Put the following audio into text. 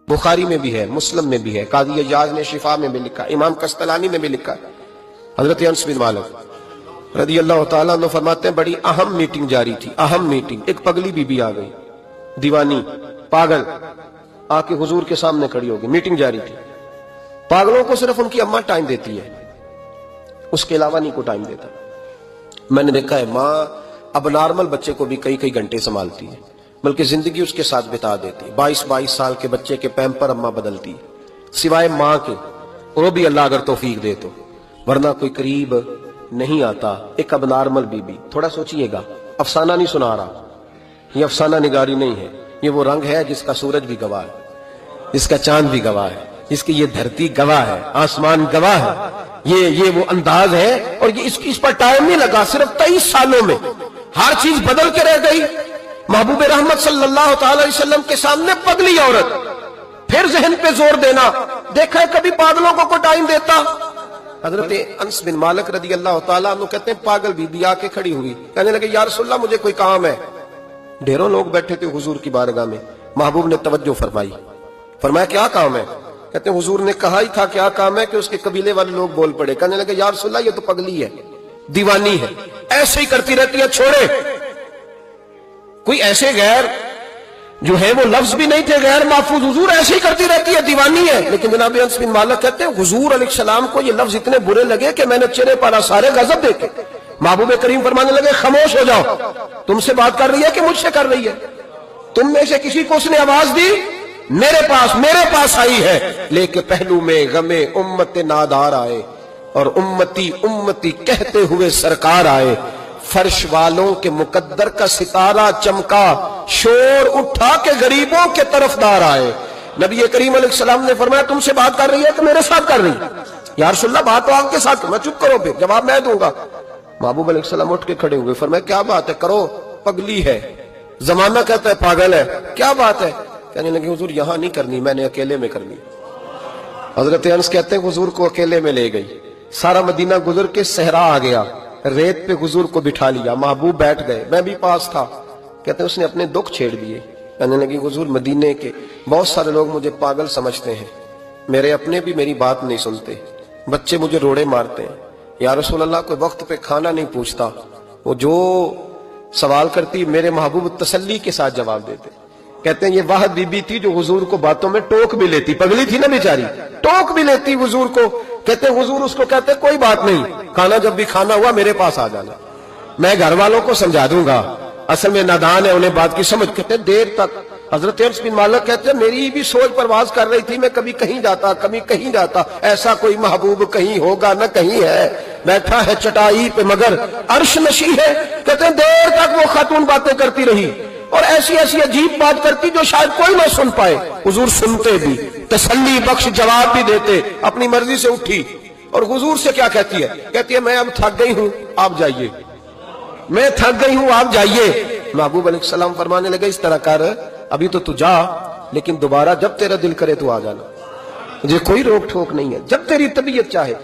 बुखारी में भी है, मुस्लिम में भी है, काजी अय्याज ने शिफा में भी लिखा, इमाम कस्तलानी ने भी लिखा। हजरत अनस बिन मालिक रदी अल्लाह तआला अन्हु फरमाते हैं बड़ी अहम मीटिंग जारी थी, अहम मीटिंग। एक पगली बीबी आ गई, दीवानी पागल, आके हुजूर के सामने खड़ी होगी, मीटिंग जारी थी। पागलों को सिर्फ उनकी अम्मा टाइम देती है, उसके अलावा नहीं को टाइम देता। मैंने देखा है माँ अब नॉर्मल बच्चे को भी कई कई घंटे संभालती है, बल्कि जिंदगी उसके साथ बिता देती है। 22-22 साल के बच्चे के पैम्पर अम्मा बदलती है, सिवाय माँ के, वो भी अल्लाह अगर तौफीक दे तो, वरना कोई करीब नहीं आता। एक अब नॉर्मल बीबी, थोड़ा सोचिएगा, अफसाना नहीं सुना रहा, ये अफसाना निगारी नहीं है, ये वो रंग है जिसका सूरज भी गवाह है, जिसका चांद भी गवाह है, जिसकी ये धरती गवाह है, आसमान गवाह है। ये वो अंदाज है, और ये इस पर टाइम नहीं लगा, सिर्फ 23 सालों में हर चीज बदल के रह गई। महबूब रहमत सल्लल्लाहु अलैहि वसल्लम के सामने पगली औरत, फिर जहन पे जोर देना। देखा है कभी पागलों को टाइम देता? हजरत अनस बिन मालिक रदी अल्लाह तआला अन्हु कहते हैं पागल बीबी आके खड़ी हुई, कहने लगे या रसूलल्लाह मुझे कोई काम है। ढेरों लोग बैठे थे हुजूर की बारगाह में, महबूब ने तवज्जो फरमाई, फरमाया क्या काम है? कहते हैं हुजूर ने कहा ही था क्या काम है कि उसके कबीले वाले लोग बोल पड़े, कहने लगे या रसूलल्लाह ये तो पगली है, दीवानी है, ऐसे ही करती रहती है, छोड़े। कोई ऐसे गैर जो है वो लफ्ज भी नहीं थे गैर महफूज, हुजूर ऐसे ही करती रहती है, दीवानी है। लेकिन जनाब अनस बिन मालिक कहते हैं हुजूर अलैहिस्सलाम को ये लफ्ज इतने बुरे लगे कि मैंने चेहरे पर सारे गजब देखे। महबूब करीम फरमाने लगे खामोश हो जाओ, तुमसे बात कर रही है कि मुझसे कर रही है? तुम में से किसी को उसने आवाज दी? मेरे पास आई है, लेके पहलू में गमे उम्मत नादार आए, और उम्मती उम्मती कहते हुए सरकार आए। फर्श वालों के मुकद्दर का सितारा चमका, शोर उठा के गरीबों के तरफदार आए। नबी करीम अलैहिस्सलाम ने फरमाया तुमसे बात कर रही है कि मेरे साथ कर रही है? या रसूलल्लाह बात तो आपके साथ, मैं चुप करो, फिर जवाब मैं दूंगा। महबूब अलैहिस्सलाम उठ के खड़े हुए, फरमाया क्या बात है, करो, पगली है, जमाना कहता है पागल है, क्या बात है? कहने लगे हुजूर यहां नहीं करनी, मैंने अकेले में करनी। हजरत अनस कहते हैं हुजूर को अकेले में ले गई, सारा मदीना गुजर के सहरा आ गया, रेत पे हुजूर को बिठा लिया, महबूब बैठ गए, मैं भी पास था। कहते हैं उसने अपने दुख छेड़ दिए, कहने लगी हुजूर मदीने के बहुत सारे लोग मुझे पागल समझते हैं, मेरे अपने भी मेरी बात नहीं सुनते, बच्चे मुझे रोड़े मारते हैं, या रसूल अल्लाह कोई वक्त पे खाना नहीं पूछता, वो जो सवाल करती मेरे महबूब तसल्ली के साथ जवाब देते। कहते हैं ये वाहद बीबी थी जो हुजूर को बातों में टोक भी लेती, पगली थी ना बेचारी, टोक भी लेती हुजूर को। कहते हैं हुजूर उसको कहते कोई बात नहीं, खाना जब भी खाना हुआ मेरे पास आ जाना, मैं घर वालों को समझा दूंगा, असल में नादान है, उन्हें बात की समझ। कहते हैं देर तक हजरत अनस बिन मालिक कहते हैं मेरी भी सोच परवाज कर रही थी, मैं कभी कहीं जाता कभी कहीं जाता, ऐसा कोई महबूब कहीं होगा न कहीं है, बैठा है चटाई पे मगर अर्श नशी है। कहते हैं देर तक वो खातून बातें करती रही, और ऐसी ऐसी अजीब बात करती जो शायद कोई ना सुन पाए। हुजूर सुनते भी, तसल्ली बख्श जवाब भी देते, अपनी मर्जी से उठी, और हुजूर से क्या कहती है? कहती है मैं अब थक गई हूं, आप जाइए, मैं थक गई हूं, आप जाइए। महबूब अलैहिस्सलाम फरमाने लगे इस तरह कर, अभी तो तू जा, लेकिन दोबारा जब तेरा दिल करे तू आ जाना, मुझे कोई रोक ठोक नहीं है, जब तेरी तबीयत चाहे।